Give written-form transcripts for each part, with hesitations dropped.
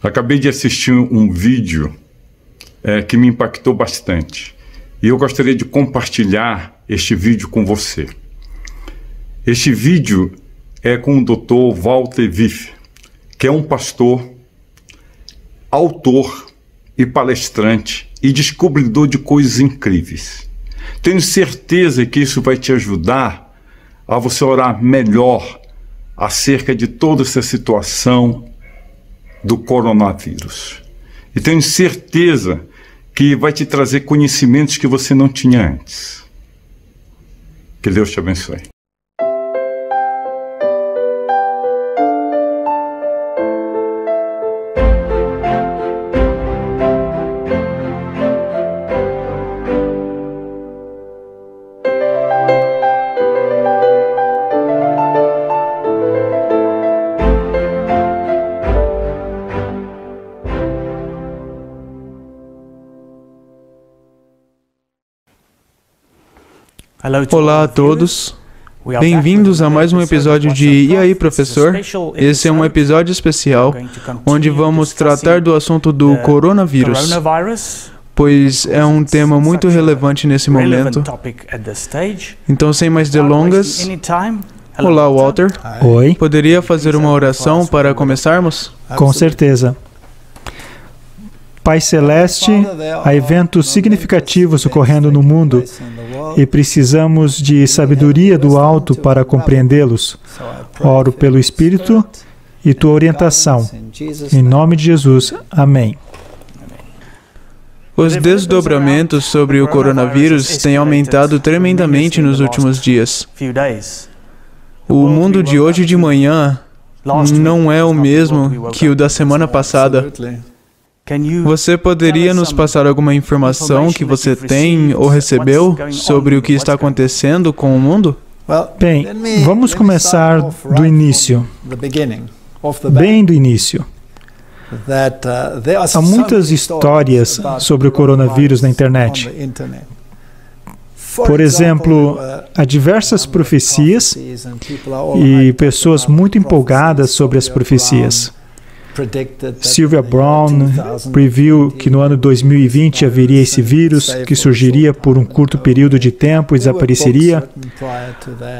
Acabei de assistir um vídeo que me impactou bastante. E eu gostaria de compartilhar este vídeo com você. Este vídeo é com o Dr. Walter Wieff, que é um pastor, autor e palestrante e descobridor de coisas incríveis. Tenho certeza que isso vai te ajudar a você orar melhor acerca de toda essa situação do coronavírus. E tenho certeza que vai te trazer conhecimentos que você não tinha antes. Que Deus te abençoe. Olá a todos, bem-vindos a mais um episódio de E aí, professor? Esse é um episódio especial onde vamos tratar do assunto do coronavírus, pois é um tema muito relevante nesse momento. Então, sem mais delongas, olá, Walter. Oi. Poderia fazer uma oração para começarmos? Com certeza. Pai Celeste, há eventos significativos ocorrendo no mundo e precisamos de sabedoria do alto para compreendê-los. Oro pelo Espírito e tua orientação. Em nome de Jesus. Amém. Os desdobramentos sobre o coronavírus têm aumentado tremendamente nos últimos dias. O mundo de hoje de manhã não é o mesmo que o da semana passada. Você poderia nos passar alguma informação que você tem ou recebeu sobre o que está acontecendo com o mundo? Bem, vamos começar do início, bem do início. Há muitas histórias sobre o coronavírus na internet. Por exemplo, há diversas profecias e pessoas muito empolgadas sobre as profecias. Sylvia Browne previu que no ano 2020 haveria esse vírus que surgiria por um curto período de tempo e desapareceria.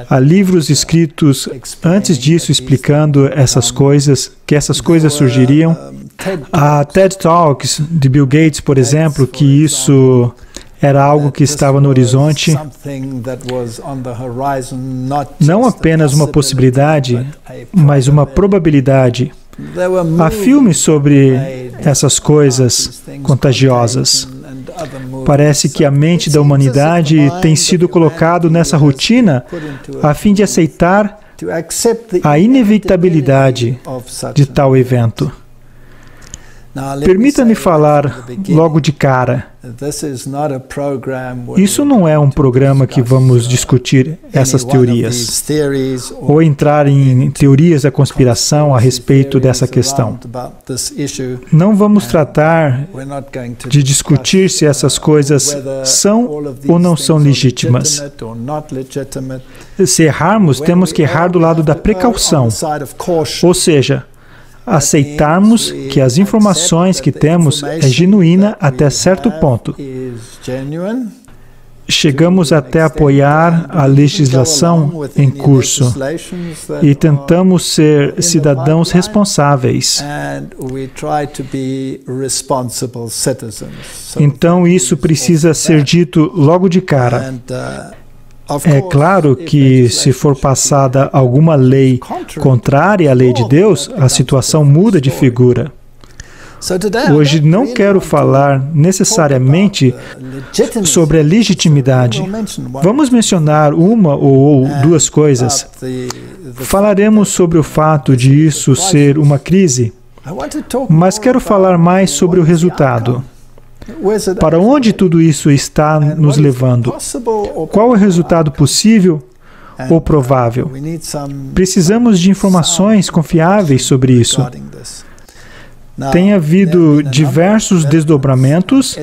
Há livros escritos antes disso explicando essas coisas, que essas coisas surgiriam. Há TED Talks de Bill Gates, por exemplo, que isso era algo que estava no horizonte, não apenas uma possibilidade, mas uma probabilidade. Há filmes sobre essas coisas contagiosas. Parece que a mente da humanidade tem sido colocado nessa rotina a fim de aceitar a inevitabilidade de tal evento. Permita-me falar logo de cara. Isso não é um programa que vamos discutir essas teorias ou entrar em teorias da conspiração a respeito dessa questão. Não vamos tratar de discutir se essas coisas são ou não são legítimas. Se errarmos, temos que errar do lado da precaução, ou seja, aceitarmos que as informações que temos é genuína até certo ponto. Chegamos até apoiar a legislação em curso e tentamos ser cidadãos responsáveis. Então isso precisa ser dito logo de cara. É claro que, se for passada alguma lei contrária à lei de Deus, a situação muda de figura. Hoje não quero falar necessariamente sobre a legitimidade. Vamos mencionar uma ou duas coisas. Falaremos sobre o fato de isso ser uma crise, mas quero falar mais sobre o resultado. Para onde tudo isso está nos levando? Qual é o resultado possível ou provável? Precisamos de informações confiáveis sobre isso. Tem havido diversos desdobramentos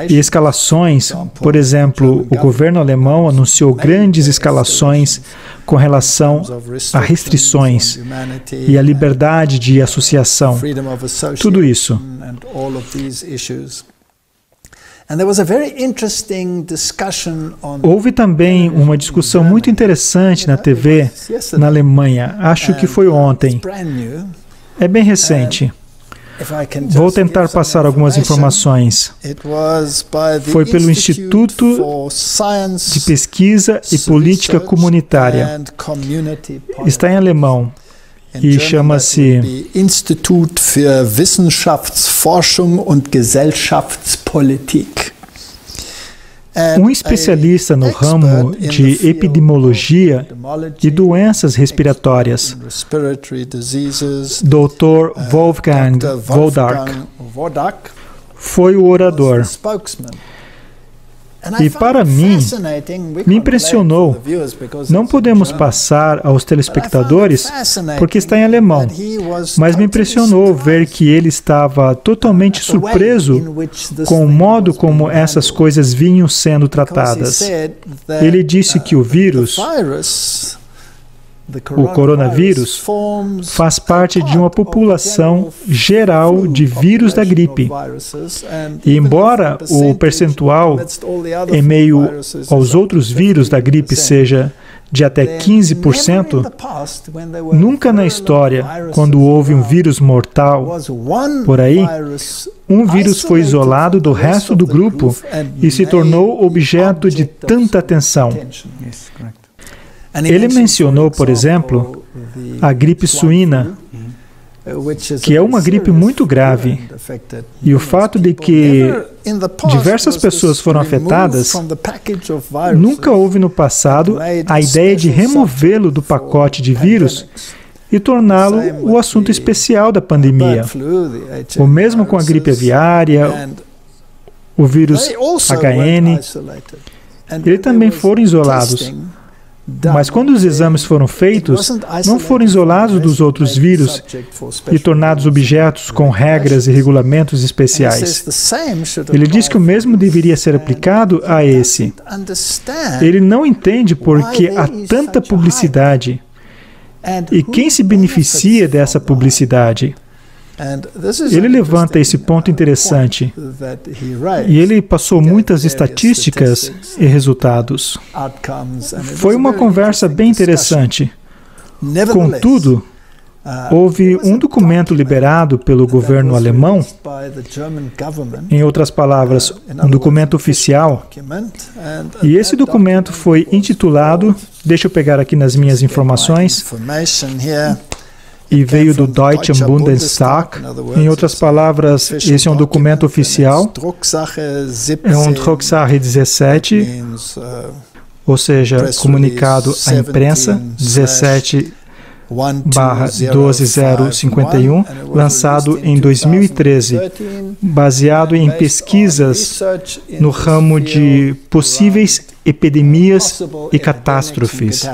e escalações. Por exemplo, o governo alemão anunciou grandes escalações com relação a restrições e a liberdade de associação. Tudo isso. Houve também uma discussão muito interessante na TV na Alemanha. Acho que foi ontem. É bem recente. Vou tentar passar algumas informações. Foi pelo Instituto de Pesquisa e Política Comunitária. Está em alemão e chama-se Institut für Wissenschaftsforschung und Gesellschaftspolitik. Um especialista no ramo de epidemiologia e doenças respiratórias, Dr. Wolfgang Wodark, foi o orador. E para mim, me impressionou. Não podemos passar aos telespectadores porque está em alemão, mas me impressionou ver que ele estava totalmente surpreso com o modo como essas coisas vinham sendo tratadas. Ele disse que o vírus, o coronavírus, faz parte de uma população geral de vírus da gripe. E embora o percentual em meio aos outros vírus da gripe seja de até 15%, nunca na história, quando houve um vírus mortal por aí, um vírus foi isolado do resto do grupo e se tornou objeto de tanta atenção. Ele mencionou, por exemplo, a gripe suína, que é uma gripe muito grave, e o fato de que diversas pessoas foram afetadas. Nunca houve no passado a ideia de removê-lo do pacote de vírus e torná-lo o assunto especial da pandemia. O mesmo com a gripe aviária, o vírus HN, eles também foram isolados. Mas quando os exames foram feitos, não foram isolados dos outros vírus e tornados objetos com regras e regulamentos especiais. Ele diz que o mesmo deveria ser aplicado a esse. Ele não entende por que há tanta publicidade e quem se beneficia dessa publicidade. Ele levanta esse ponto interessante e ele passou muitas estatísticas e resultados. Foi uma conversa bem interessante. Contudo, houve um documento liberado pelo governo alemão, em outras palavras, um documento oficial, e esse documento foi intitulado, deixa eu pegar aqui nas minhas informações, e veio do Deutschen Bundestag. Em outras palavras, esse é um documento oficial, é um Drucksache 17, ou seja, comunicado à imprensa 17/12051, lançado em 2013, baseado em pesquisas no ramo de possíveis epidemias e catástrofes.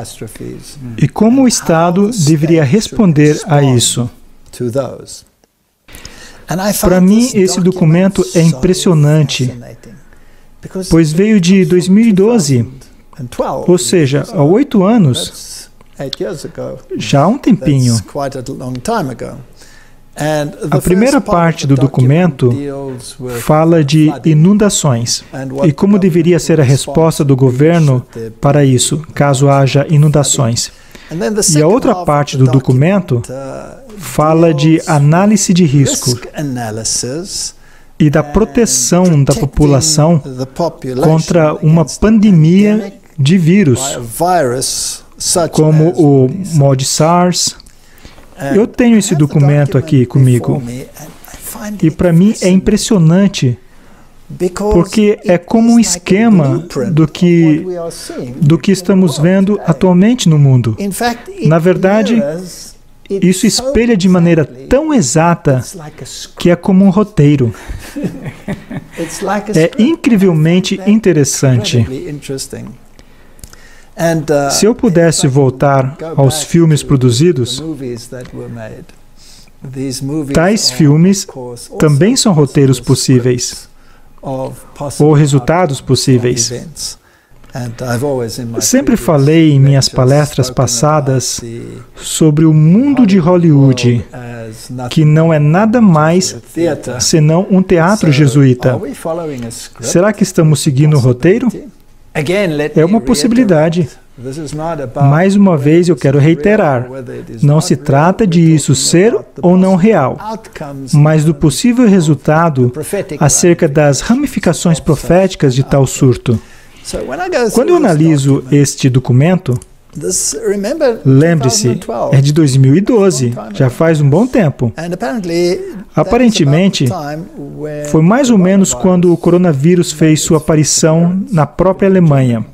E como o Estado deveria responder a isso? Para mim, esse documento é impressionante, pois veio de 2012, ou seja, há 8 anos, já há um tempinho. A primeira parte do documento fala de inundações e como deveria ser a resposta do governo para isso, caso haja inundações. E a outra parte do documento fala de análise de risco e da proteção da população contra uma pandemia de vírus, como o mod SARS. Eu tenho esse documento aqui comigo e para mim é impressionante porque é como um esquema do que estamos vendo atualmente no mundo. Na verdade, isso espelha de maneira tão exata que é como um roteiro. É incrivelmente interessante. Se eu pudesse voltar aos filmes produzidos, Tais filmes também são roteiros possíveis, ou resultados possíveis. Sempre falei em minhas palestras passadas sobre o mundo de Hollywood, que não é nada mais senão um teatro jesuíta. Será que estamos seguindo o roteiro? É uma possibilidade. Mais uma vez eu quero reiterar, não se trata de isso ser ou não real, mas do possível resultado acerca das ramificações proféticas de tal surto. Quando eu analiso este documento, lembre-se, é de 2012, já faz um bom tempo. Aparentemente, foi mais ou menos quando o coronavírus fez sua aparição na própria Alemanha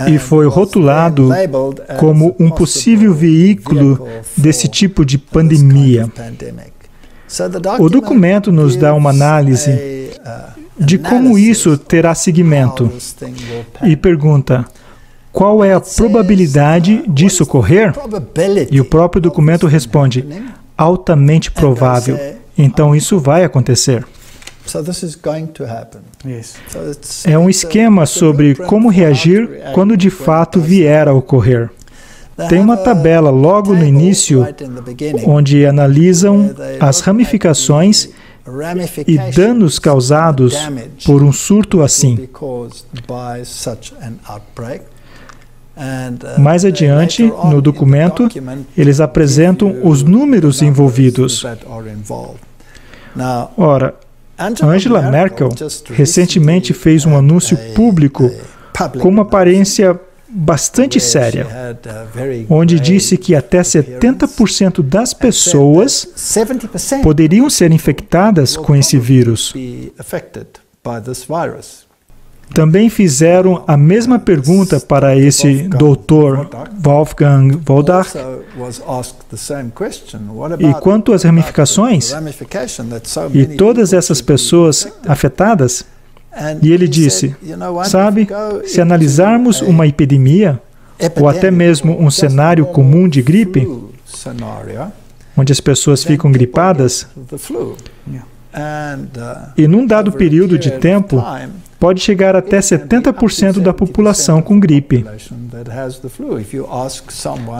e foi rotulado como um possível veículo desse tipo de pandemia. O documento nos dá uma análise de como isso terá seguimento e pergunta: qual é a probabilidade disso ocorrer? E o próprio documento responde: altamente provável. Então isso vai acontecer. É um esquema sobre como reagir quando de fato vier a ocorrer. Tem uma tabela logo no início onde analisam as ramificações e danos causados por um surto assim. Mais adiante, no documento, eles apresentam os números envolvidos. Ora, Angela Merkel recentemente fez um anúncio público com uma aparência bastante séria, onde disse que até 70% das pessoas poderiam ser infectadas com esse vírus. Também fizeram a mesma pergunta para esse Dr. Wolfgang Wodarch. E quanto às ramificações? E todas essas pessoas afetadas? E ele disse, sabe, se analisarmos uma epidemia, ou até mesmo um cenário comum de gripe, onde as pessoas ficam gripadas, e num dado período de tempo, pode chegar até 70% da população com gripe.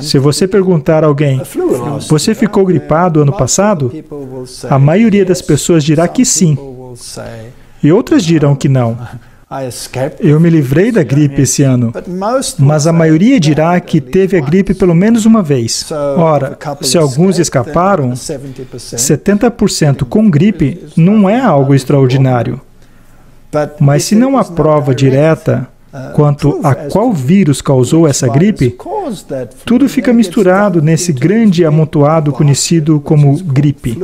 Se você perguntar a alguém, você ficou gripado ano passado? A maioria das pessoas dirá que sim. E outras dirão que não. Eu me livrei da gripe esse ano, mas a maioria dirá que teve a gripe pelo menos uma vez. Ora, se alguns escaparam, 70% com gripe não é algo extraordinário. Mas se não há prova direta quanto a qual vírus causou essa gripe, tudo fica misturado nesse grande amontoado conhecido como gripe.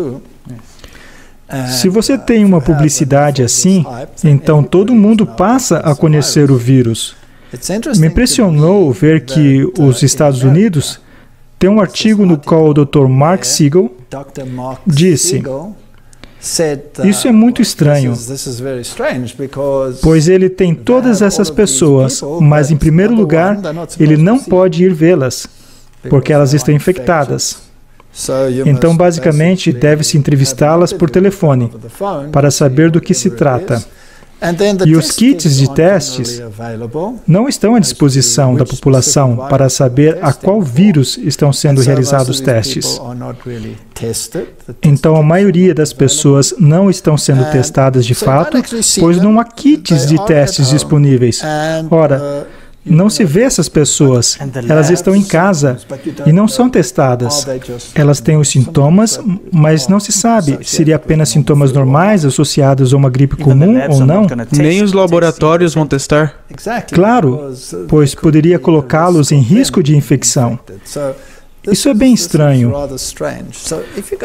Se você tem uma publicidade assim, então todo mundo passa a conhecer o vírus. Me impressionou ver que os Estados Unidos têm um artigo no qual o Dr. Mark Siegel disse: isso é muito estranho, pois ele tem todas essas pessoas, mas em primeiro lugar, ele não pode ir vê-las, porque elas estão infectadas. Então, basicamente, deve-se entrevistá-las por telefone, para saber do que se trata. E os kits de testes não estão à disposição da população para saber a qual vírus estão sendo realizados testes. Então, a maioria das pessoas não estão sendo testadas de fato, pois não há kits de testes disponíveis. Ora, não se vê essas pessoas, elas estão em casa e não são testadas. Elas têm os sintomas, mas não se sabe se seriam apenas sintomas normais associados a uma gripe comum ou não. Nem os laboratórios vão testar? Claro, pois poderia colocá-los em risco de infecção. Isso é bem estranho.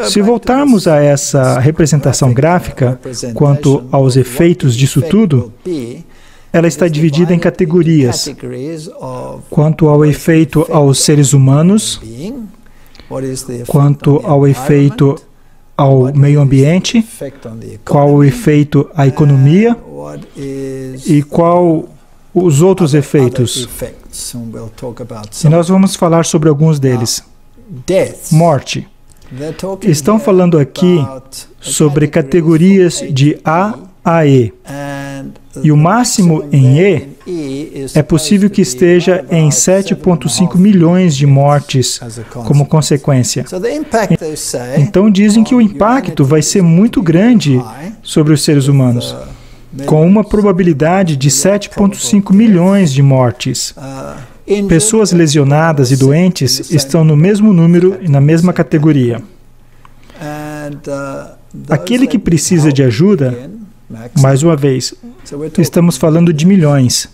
Se voltarmos a essa representação gráfica quanto aos efeitos disso tudo, ela está dividida em categorias, quanto ao efeito aos seres humanos, quanto ao efeito ao meio ambiente, qual o efeito à economia e qual os outros efeitos. E nós vamos falar sobre alguns deles. Morte. Estão falando aqui sobre categorias de A a E. E o máximo em E é possível que esteja em 7,5 milhões de mortes como consequência. Então dizem que o impacto vai ser muito grande sobre os seres humanos, com uma probabilidade de 7,5 milhões de mortes. Pessoas lesionadas e doentes estão no mesmo número e na mesma categoria. Aquele que precisa de ajuda, mais uma vez, estamos falando de milhões.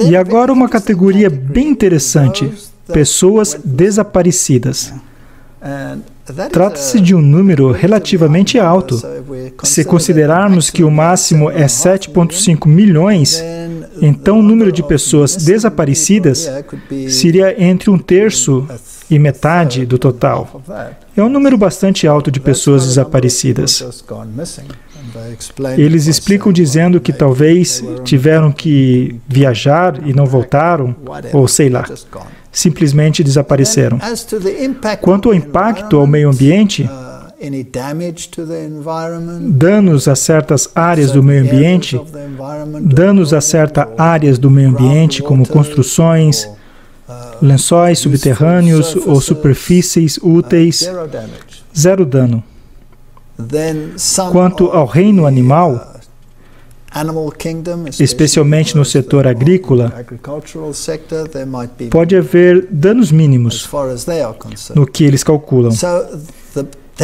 E agora uma categoria bem interessante, pessoas desaparecidas. Trata-se de um número relativamente alto. Se considerarmos que o máximo é 7,5 milhões, então o número de pessoas desaparecidas seria entre 1/3 e metade do total. É um número bastante alto de pessoas desaparecidas. Eles explicam dizendo que talvez tiveram que viajar e não voltaram, ou sei lá, simplesmente desapareceram. Quanto ao impacto ao meio ambiente, danos a certas áreas do meio ambiente, danos a certas áreas do meio ambiente, como construções, lençóis subterrâneos ou superfícies úteis, zero dano. Quanto ao reino animal, especialmente no setor agrícola, pode haver danos mínimos no que eles calculam.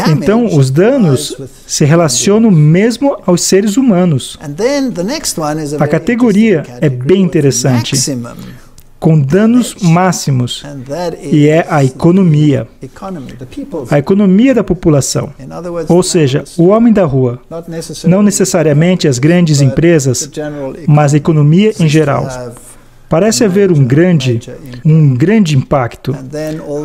Então, os danos se relacionam mesmo aos seres humanos. A categoria é bem interessante, com danos máximos, e é a economia. A economia da população. Ou seja, o homem da rua. Não necessariamente as grandes empresas, mas a economia em geral. Parece haver um grande impacto.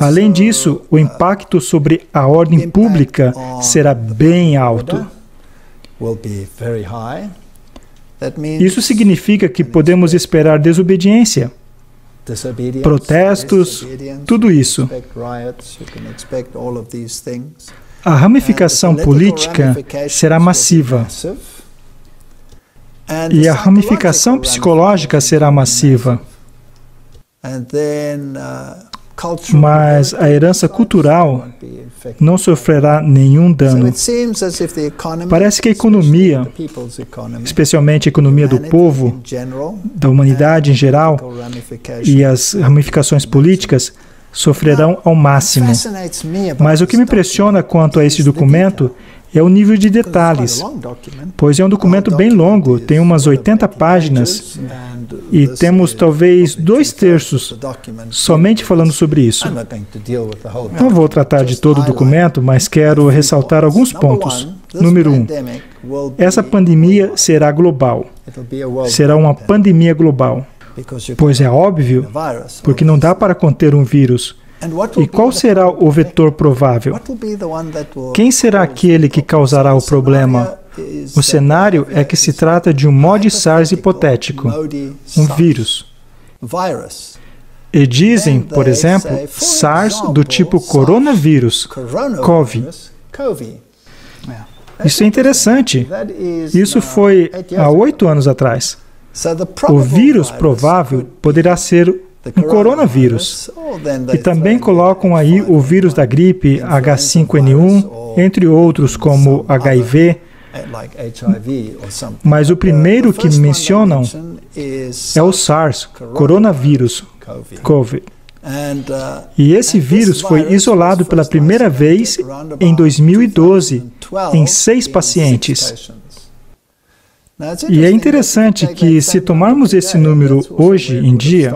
Além disso, o impacto sobre a ordem pública será bem alto. Isso significa que podemos esperar desobediência, protestos, tudo isso. A ramificação política será massiva. E a ramificação psicológica será massiva. Mas a herança cultural não sofrerá nenhum dano. Parece que a economia, especialmente a economia do povo, da humanidade em geral, e as ramificações políticas, sofrerão ao máximo. Mas o que me impressiona quanto a esse documento é o nível de detalhes, pois é um documento bem longo, tem umas 80 páginas, e temos talvez 2/3 somente falando sobre isso. Não vou tratar de todo o documento, mas quero ressaltar alguns pontos. Número 1, essa pandemia será global. Será uma pandemia global, pois é óbvio, porque não dá para conter um vírus. E qual será o vetor provável? Quem será aquele que causará o problema? O cenário é que se trata de um mod SARS hipotético, um vírus. E dizem, por exemplo, SARS do tipo coronavírus, CoV. Isso é interessante. Isso foi há 8 anos atrás. O vírus provável poderá ser um coronavírus. E também colocam aí o vírus da gripe H5N1, entre outros como HIV. Mas o primeiro que mencionam é o SARS, coronavírus, COVID. E esse vírus foi isolado pela primeira vez em 2012, em 6 pacientes. E é interessante que, se tomarmos esse número hoje em dia,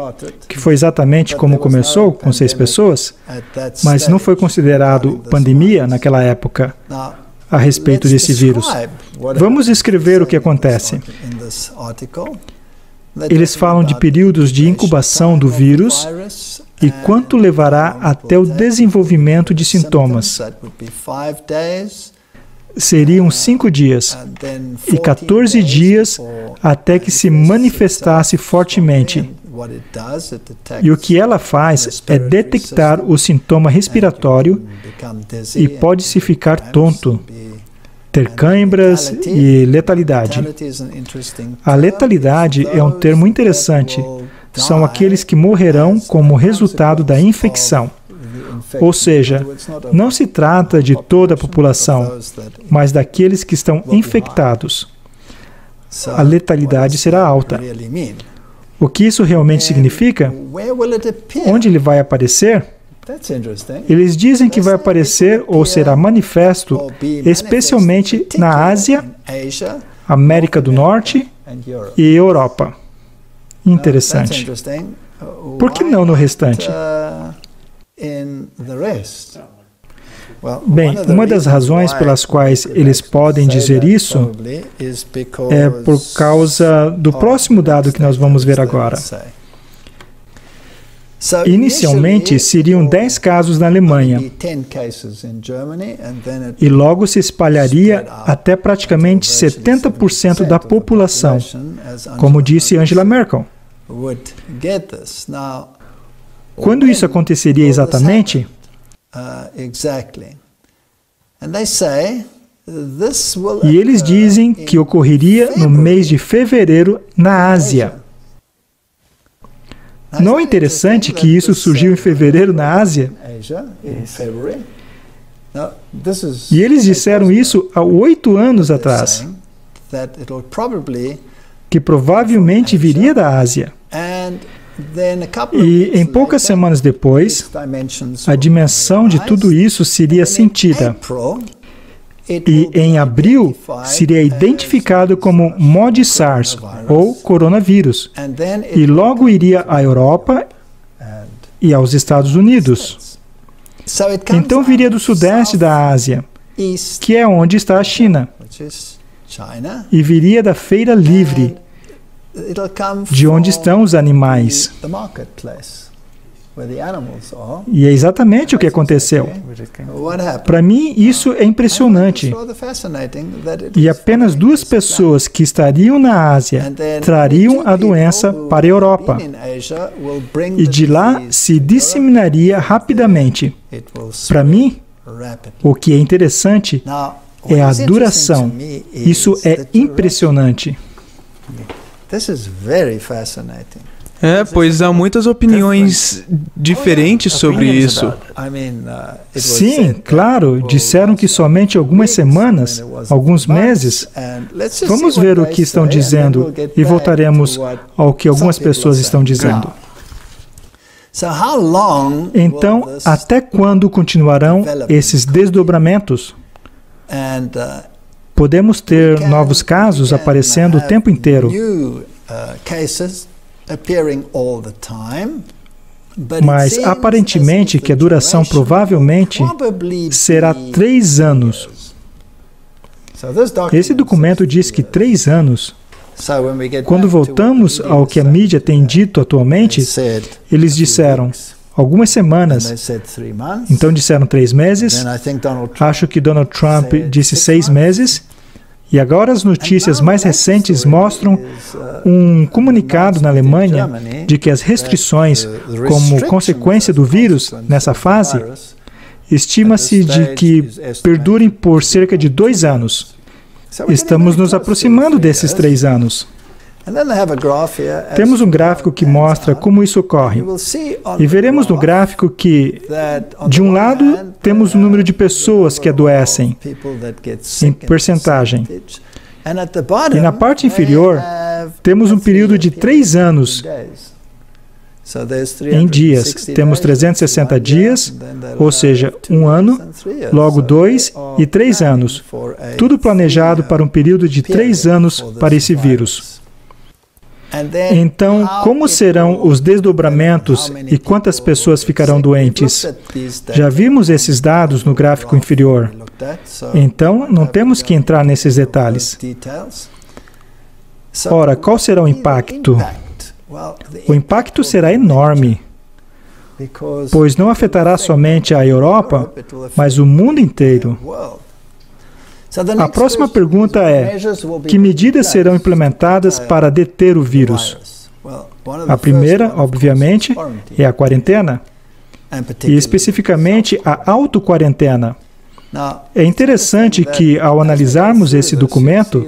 que foi exatamente como começou, com 6 pessoas, mas não foi considerado pandemia naquela época a respeito desse vírus. Vamos escrever o que acontece. Eles falam de períodos de incubação do vírus e quanto levará até o desenvolvimento de sintomas. Seriam 5 dias e 14 dias até que se manifestasse fortemente, E o que ela faz é detectar o sintoma respiratório e pode-se ficar tonto, ter cãibras e letalidade. A letalidade é um termo interessante. São aqueles que morrerão como resultado da infecção. Ou seja, não se trata de toda a população, mas daqueles que estão infectados. A letalidade será alta. O que isso realmente significa? Onde ele vai aparecer? Eles dizem que vai aparecer ou será manifesto especialmente na Ásia, América do Norte e Europa. Interessante. Por que não no restante? Bem, uma das razões pelas quais eles podem dizer isso é por causa do próximo dado que nós vamos ver agora. Inicialmente, seriam 10 casos na Alemanha, e logo se espalharia até praticamente 70% da população, como disse Angela Merkel. Quando isso aconteceria exatamente? E eles dizem que ocorreria no mês de fevereiro na Ásia. Não é interessante que isso surgiu em fevereiro na Ásia? E eles disseram isso há 8 anos atrás, que provavelmente viria da Ásia. E em poucas semanas depois, a dimensão de tudo isso seria sentida. E em abril, seria identificado como MOD SARS, ou coronavírus. E logo iria à Europa e aos Estados Unidos. Então viria do sudeste da Ásia, que é onde está a China. E viria da feira livre, de onde estão os animais. E é exatamente o que aconteceu. Para mim, isso é impressionante. E apenas 2 pessoas que estariam na Ásia trariam a doença para a Europa. E de lá se disseminaria rapidamente. Para mim, o que é interessante é a duração. Isso é impressionante. Pois há muitas opiniões diferentes sobre isso. Sim, claro, disseram que somente algumas semanas, alguns meses. Vamos ver o que estão dizendo e voltaremos ao que algumas pessoas estão dizendo. Então, até quando continuarão esses desdobramentos? Podemos ter novos casos aparecendo o tempo inteiro. Mas aparentemente que a duração provavelmente será 3 anos. Esse documento diz que 3 anos. Quando voltamos ao que a mídia tem dito atualmente, eles disseram algumas semanas. Então disseram 3 meses. Acho que Donald Trump disse 6 meses. E agora as notícias mais recentes mostram um comunicado na Alemanha de que as restrições, como consequência do vírus nessa fase, estima-se de que perdurem por cerca de 2 anos. Estamos nos aproximando desses 3 anos. Temos um gráfico que mostra como isso ocorre. E veremos no gráfico que, de um lado, temos o número de pessoas que adoecem, em percentagem. E na parte inferior, temos um período de 3 anos. Em dias, temos 360 dias, ou seja, 1 ano, logo 2 e 3 anos. Tudo planejado para um período de 3 anos para esse vírus. Então, como serão os desdobramentos e quantas pessoas ficarão doentes? Já vimos esses dados no gráfico inferior. Então, não temos que entrar nesses detalhes. Ora, qual será o impacto? O impacto será enorme, pois não afetará somente a Europa, mas o mundo inteiro. A próxima pergunta é: que medidas serão implementadas para deter o vírus? A primeira, obviamente, é a quarentena, e especificamente a auto-quarentena. É interessante que, ao analisarmos esse documento,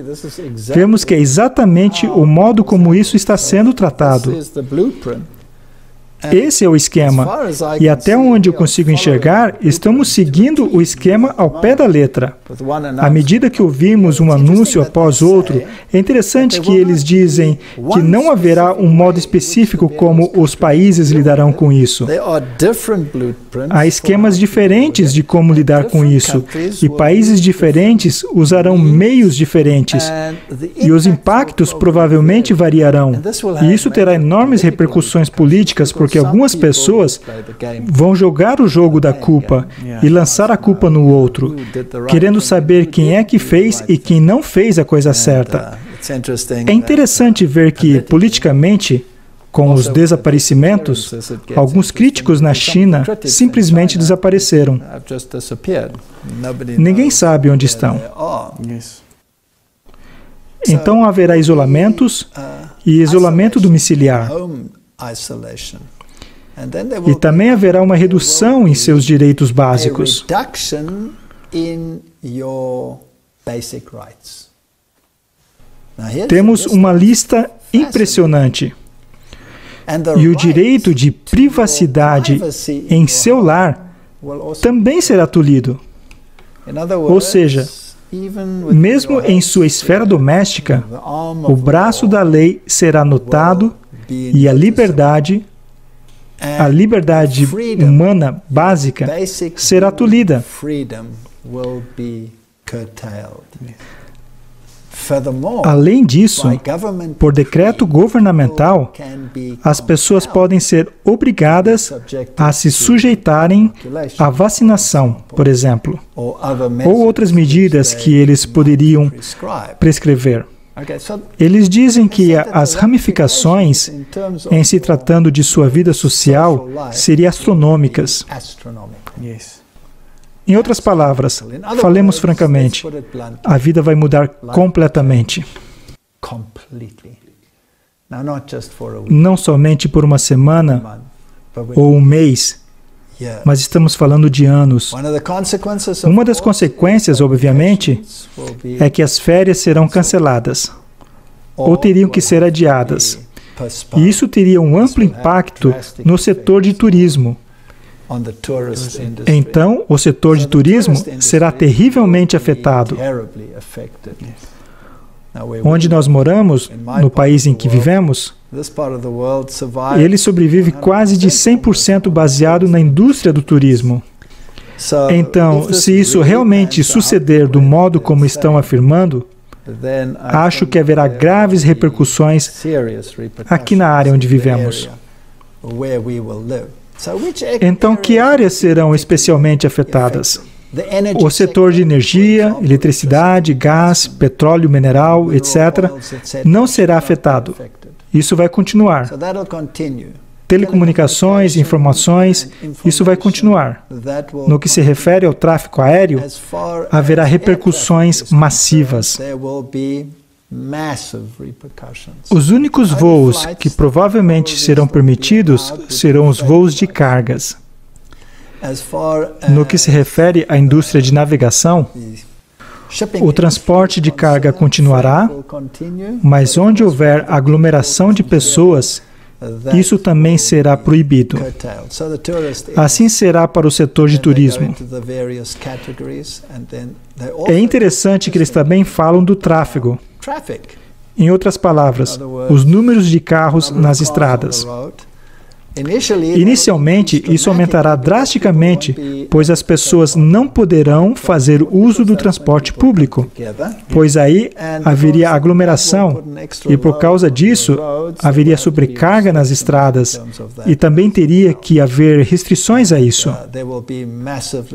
vemos que é exatamente o modo como isso está sendo tratado. Esse é o esquema, e até onde eu consigo enxergar, estamos seguindo o esquema ao pé da letra. À medida que ouvimos um anúncio após outro, é interessante que eles dizem que não haverá um modo específico como os países lidarão com isso. Há esquemas diferentes de como lidar com isso, e países diferentes usarão meios diferentes, e os impactos provavelmente variarão. E isso terá enormes repercussões políticas, porque algumas pessoas vão jogar o jogo da culpa e lançar a culpa no outro, querendo saber quem é que fez e quem não fez a coisa certa. É interessante ver que, politicamente, com os desaparecimentos, alguns críticos na China simplesmente desapareceram. Ninguém sabe onde estão. Então haverá isolamentos e isolamento domiciliar. E também haverá uma redução em seus direitos básicos. Temos uma lista impressionante. E o direito de privacidade em seu lar também será tolhido. Ou seja, mesmo em sua esfera doméstica, o braço da lei será notado e a liberdade humana básica será tolhida. Além disso, por decreto governamental, as pessoas podem ser obrigadas a se sujeitarem à vacinação, por exemplo, ou outras medidas que eles poderiam prescrever. Eles dizem que as ramificações, em se tratando de sua vida social, seriam astronômicas. Em outras palavras, falemos francamente, a vida vai mudar completamente. Não somente por uma semana ou um mês, mas estamos falando de anos. Uma das consequências, obviamente, é que as férias serão canceladas ou teriam que ser adiadas. E isso teria um amplo impacto no setor de turismo. Então, o setor de turismo será terrivelmente afetado. Onde nós moramos, no país em que vivemos, ele sobrevive quase de 100% baseado na indústria do turismo. Então, se isso realmente suceder do modo como estão afirmando, acho que haverá graves repercussões aqui na área onde vivemos. Então, que áreas serão especialmente afetadas? O setor de energia, eletricidade, gás, petróleo mineral, etc., não será afetado. Isso vai continuar. Telecomunicações, informações, isso vai continuar. No que se refere ao tráfego aéreo, haverá repercussões massivas. Os únicos voos que provavelmente serão permitidos serão os voos de cargas. No que se refere à indústria de navegação, o transporte de carga continuará, mas onde houver aglomeração de pessoas, isso também será proibido. Assim será para o setor de turismo. É interessante que eles também falam do tráfego. Em outras palavras, os números de carros nas estradas. Inicialmente, isso aumentará drasticamente, pois as pessoas não poderão fazer uso do transporte público, pois aí haveria aglomeração e, por causa disso, haveria sobrecarga nas estradas e também teria que haver restrições a isso.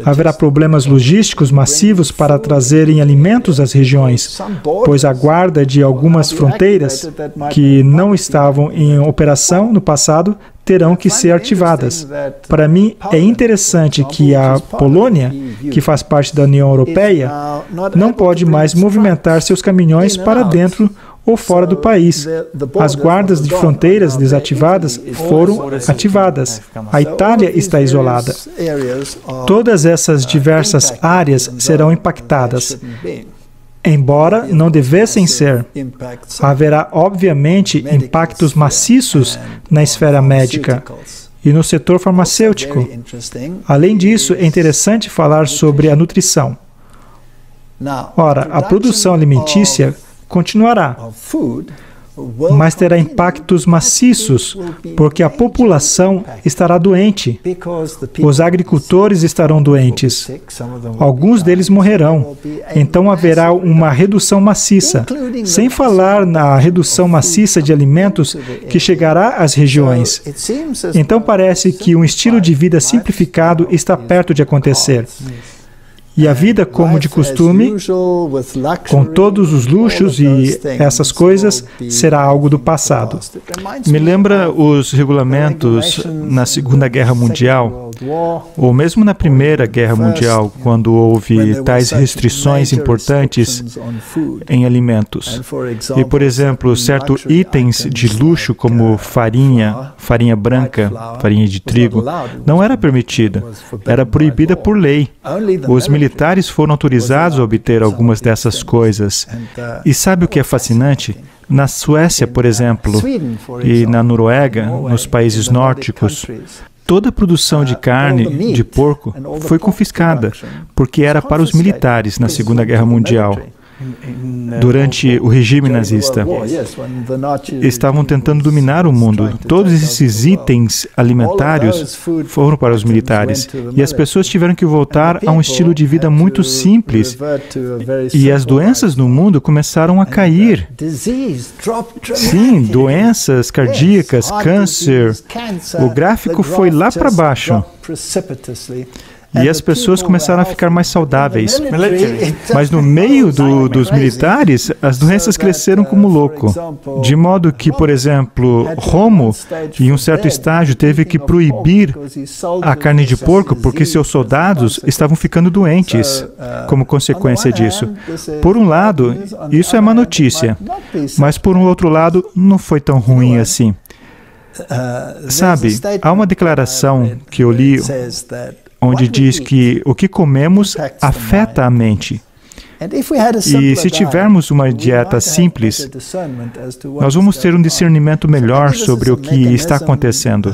Haverá problemas logísticos massivos para trazerem alimentos às regiões, pois a guarda de algumas fronteiras que não estavam em operação no passado terão que ser ativadas. Para mim, é interessante que a Polônia, que faz parte da União Europeia, não pode mais movimentar seus caminhões para dentro ou fora do país. As guardas de fronteiras desativadas foram ativadas. A Itália está isolada. Todas essas diversas áreas serão impactadas. Embora não devessem ser, haverá obviamente impactos maciços na esfera médica e no setor farmacêutico. Além disso, é interessante falar sobre a nutrição. Ora, a produção alimentícia continuará, mas terá impactos maciços, porque a população estará doente. Os agricultores estarão doentes. Alguns deles morrerão. Então haverá uma redução maciça, sem falar na redução maciça de alimentos que chegará às regiões. Então parece que um estilo de vida simplificado está perto de acontecer. E a vida, como de costume, com todos os luxos e essas coisas, será algo do passado. Me lembra os regulamentos na Segunda Guerra Mundial, ou mesmo na Primeira Guerra Mundial, quando houve tais restrições importantes em alimentos. E, por exemplo, certos itens de luxo, como farinha branca, farinha de trigo, não era permitida, era proibida por lei. Os militares foram autorizados a obter algumas dessas coisas. E sabe o que é fascinante? Na Suécia, por exemplo, e na Noruega, nos países nórdicos, toda a produção de carne de porco foi confiscada, porque era para os militares na Segunda Guerra Mundial. Durante o regime nazista, estavam tentando dominar o mundo. Todos esses itens alimentares foram para os militares. E as pessoas tiveram que voltar a um estilo de vida muito simples. E as doenças no mundo começaram a cair. Sim, doenças cardíacas, câncer. O gráfico foi lá para baixo. E as pessoas começaram a ficar mais saudáveis. Mas no meio dos militares, as doenças cresceram como louco. De modo que, por exemplo, Romo, em um certo estágio, teve que proibir a carne de porco porque seus soldados estavam ficando doentes como consequência disso. Por um lado, isso é uma notícia, mas por um outro lado, não foi tão ruim assim. Sabe, há uma declaração que eu li onde diz que o que comemos afeta a mente. E se tivermos uma dieta simples, nós vamos ter um discernimento melhor sobre o que está acontecendo.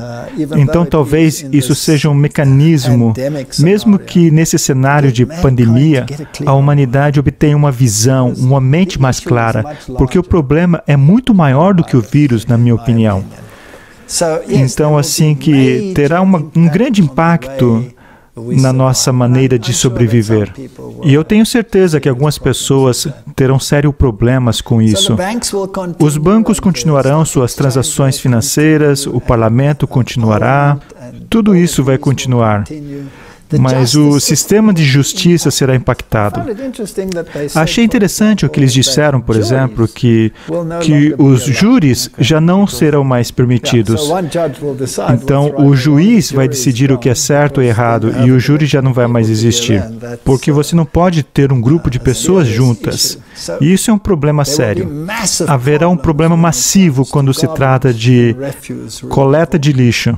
Então, talvez isso seja um mecanismo, mesmo que nesse cenário de pandemia, a humanidade obtenha uma visão, uma mente mais clara, porque o problema é muito maior do que o vírus, na minha opinião. Então, assim que terá um grande impacto na nossa maneira de sobreviver. E eu tenho certeza que algumas pessoas terão sérios problemas com isso. Os bancos continuarão suas transações financeiras, o parlamento continuará, tudo isso vai continuar. Mas o sistema de justiça será impactado. Achei interessante o que eles disseram, por exemplo, que os júris já não serão mais permitidos. Então, o juiz vai decidir o que é certo ou errado e o júri já não vai mais existir. Porque você não pode ter um grupo de pessoas juntas. E isso é um problema sério. Haverá um problema massivo quando se trata de coleta de lixo.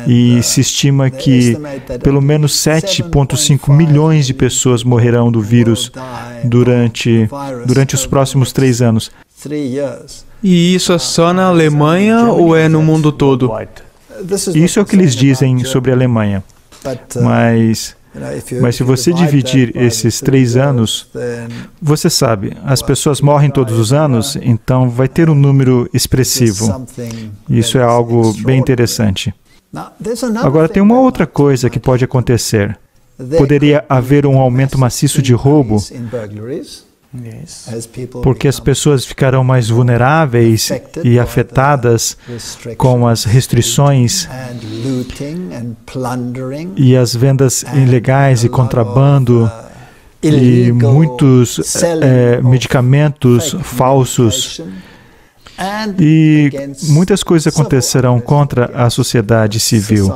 E se estima que pelo menos 7,5 milhões de pessoas morrerão do vírus durante os próximos 3 anos. E isso é só na Alemanha ou é no mundo todo? Isso é o que eles dizem sobre a Alemanha. Mas se você dividir esses 3 anos, você sabe, as pessoas morrem todos os anos, então vai ter um número expressivo. Isso é algo bem interessante. Agora, tem uma outra coisa que pode acontecer. Poderia haver um aumento maciço de roubo, porque as pessoas ficarão mais vulneráveis e afetadas com as restrições e as vendas ilegais e contrabando e muitos medicamentos falsos. E muitas coisas acontecerão contra a sociedade civil.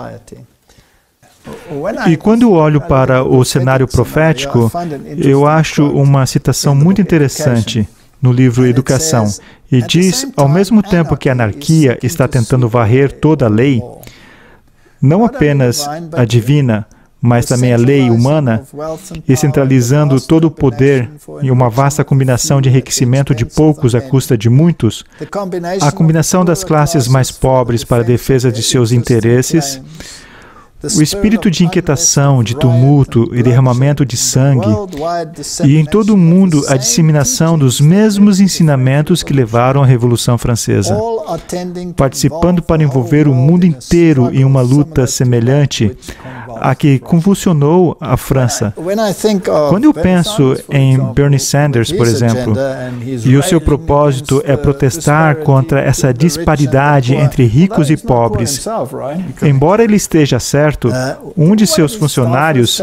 E quando eu olho para o cenário profético, eu acho uma citação muito interessante no livro Educação, e diz, ao mesmo tempo que a anarquia está tentando varrer toda a lei, não apenas a divina, mas também a lei humana, e centralizando todo o poder em uma vasta combinação de enriquecimento de poucos à custa de muitos, a combinação das classes mais pobres para a defesa de seus interesses, o espírito de inquietação, de tumulto e derramamento de sangue, e em todo o mundo a disseminação dos mesmos ensinamentos que levaram à Revolução Francesa, participando para envolver o mundo inteiro em uma luta semelhante à que convulsionou a França. Quando eu penso em Bernie Sanders, por exemplo, e o seu propósito é protestar contra essa disparidade entre ricos e pobres, embora ele esteja certo, um de seus funcionários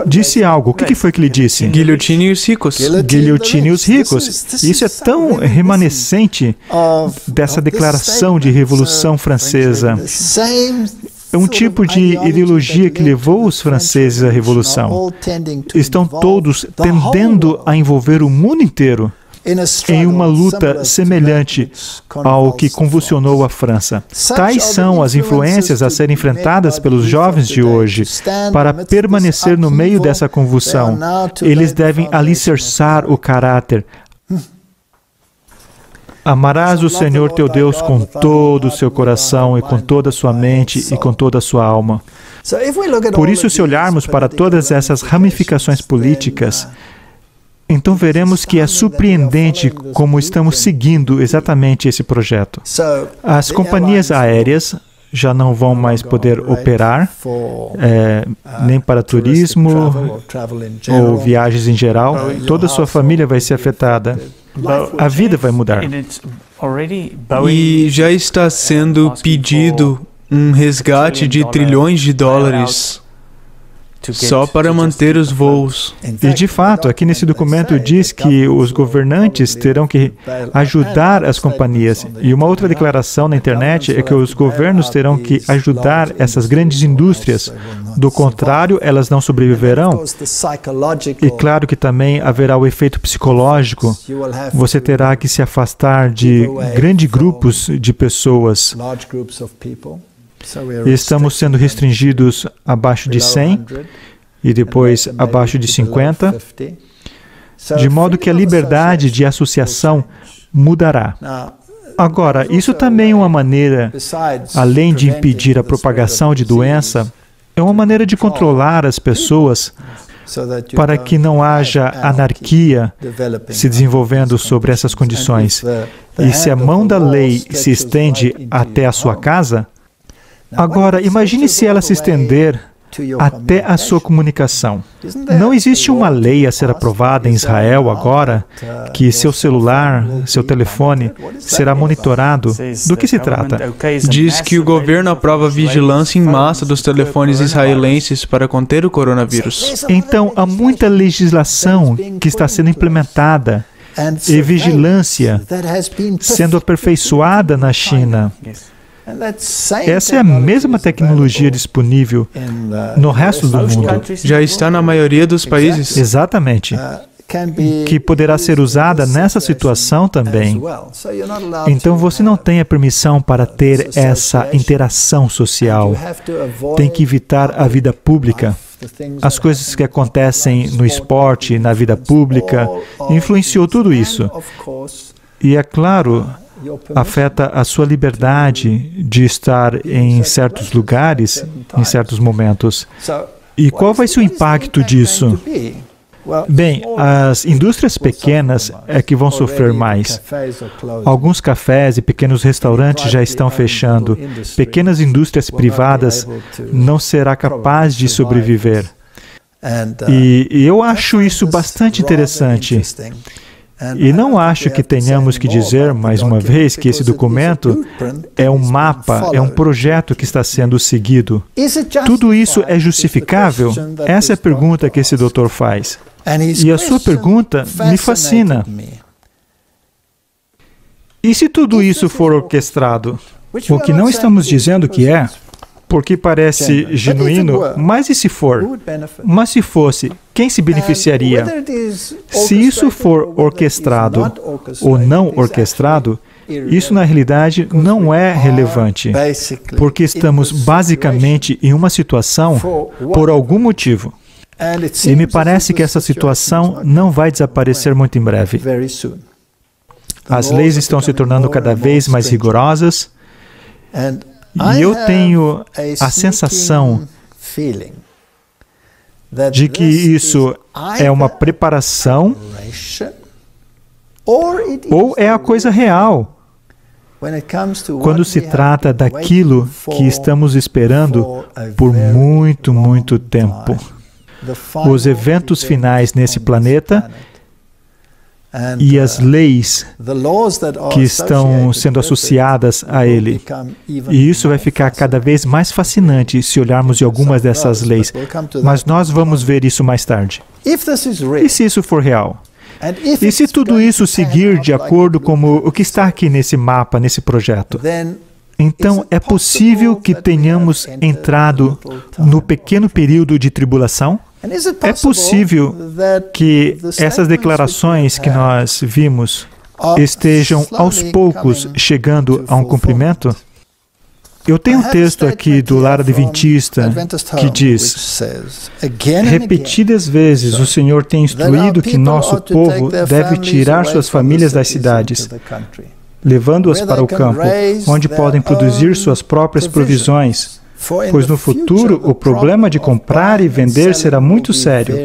disse algo. O que foi que ele disse? Guilhotine os ricos. Guilhotine os ricos. Isso é tão remanescente dessa declaração de Revolução Francesa. É um tipo de ideologia que levou os franceses à Revolução. Estão todos tendendo a envolver o mundo inteiro em uma luta semelhante ao que convulsionou a França. Tais são as influências a serem enfrentadas pelos jovens de hoje. Para permanecer no meio dessa convulsão, eles devem alicerçar o caráter. Amarás o Senhor teu Deus com todo o seu coração e com toda a sua mente e com toda a sua alma. Por isso, se olharmos para todas essas ramificações políticas, então veremos que é surpreendente como estamos seguindo exatamente esse projeto. As companhias aéreas já não vão mais poder operar, nem para turismo ou viagens em geral. Toda a sua família vai ser afetada. A vida vai mudar. E já está sendo pedido um resgate de trilhões de dólares só para manter os voos. E, de fato, aqui nesse documento diz que os governantes terão que ajudar as companhias. E uma outra declaração na internet é que os governos terão que ajudar essas grandes indústrias. Do contrário, elas não sobreviverão. E claro que também haverá o efeito psicológico. Você terá que se afastar de grandes grupos de pessoas. Estamos sendo restringidos abaixo de 100 e depois abaixo de 50, de modo que a liberdade de associação mudará. Agora, isso também é uma maneira, além de impedir a propagação de doença, é uma maneira de controlar as pessoas para que não haja anarquia se desenvolvendo sobre essas condições. E se a mão da lei se estende até a sua casa, agora, imagine se ela se estender até a sua comunicação. Não existe uma lei a ser aprovada em Israel agora que seu celular, seu telefone, será monitorado. Do que se trata? Diz que o governo aprova vigilância em massa dos telefones israelenses para conter o coronavírus. Então, há muita legislação que está sendo implementada e vigilância sendo aperfeiçoada na China. Essa é a mesma tecnologia disponível no resto do mundo. Já está na maioria dos países. Exatamente. Que poderá ser usada nessa situação também. Então você não tem a permissão para ter essa interação social. Tem que evitar a vida pública. As coisas que acontecem no esporte, na vida pública, influenciou tudo isso. E é claro, afeta a sua liberdade de estar em certos lugares, em certos momentos. E qual vai ser o impacto disso? Bem, as indústrias pequenas é que vão sofrer mais. Alguns cafés e pequenos restaurantes já estão fechando. Pequenas indústrias privadas não serão capazes de sobreviver. E eu acho isso bastante interessante. E não acho que tenhamos que dizer, mais uma vez, que esse documento é um mapa, é um projeto que está sendo seguido. Tudo isso é justificável? Essa é a pergunta que esse doutor faz. E a sua pergunta me fascina. E se tudo isso for orquestrado? O que não estamos dizendo que é, porque parece genuíno, mas e se for? Mas se fosse, quem se beneficiaria? Se isso for orquestrado ou não orquestrado, isso na realidade não é relevante, porque estamos basicamente em uma situação por algum motivo. E me parece que essa situação não vai desaparecer muito em breve. As leis estão se tornando cada vez mais rigorosas, e eu tenho a sensação de que isso é uma preparação ou é a coisa real. Quando se trata daquilo que estamos esperando por muito, muito tempo. Os eventos finais nesse planeta e as leis que estão sendo associadas a ele. E isso vai ficar cada vez mais fascinante se olharmos de algumas dessas leis. Mas nós vamos ver isso mais tarde. E se isso for real? E se tudo isso seguir de acordo com o que está aqui nesse mapa, nesse projeto? Então, é possível que tenhamos entrado no pequeno período de tribulação? É possível que essas declarações que nós vimos estejam aos poucos chegando a um cumprimento? Eu tenho um texto aqui do Lar Adventista que diz: repetidas vezes o Senhor tem instruído que nosso povo deve tirar suas famílias das cidades, levando-as para o campo, onde podem produzir suas próprias provisões, pois no futuro o problema de comprar e vender será muito sério.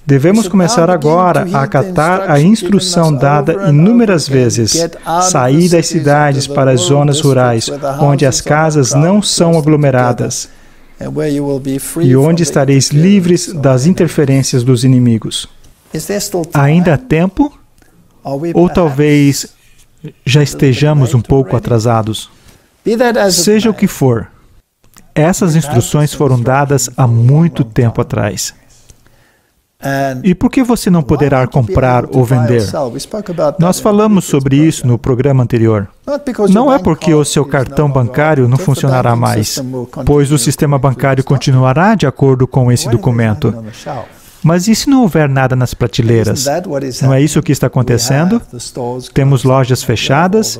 Devemos começar agora a acatar a instrução dada inúmeras vezes, sair das cidades para as zonas rurais, onde as casas não são aglomeradas, e onde estareis livres das interferências dos inimigos. Ainda há tempo? Ou talvez já estejamos um pouco atrasados? Seja o que for, essas instruções foram dadas há muito tempo atrás. E por que você não poderá comprar ou vender? Nós falamos sobre isso no programa anterior. Não é porque o seu cartão bancário não funcionará mais, pois o sistema bancário continuará de acordo com esse documento. Mas e se não houver nada nas prateleiras? Não é isso que está acontecendo? Temos lojas fechadas.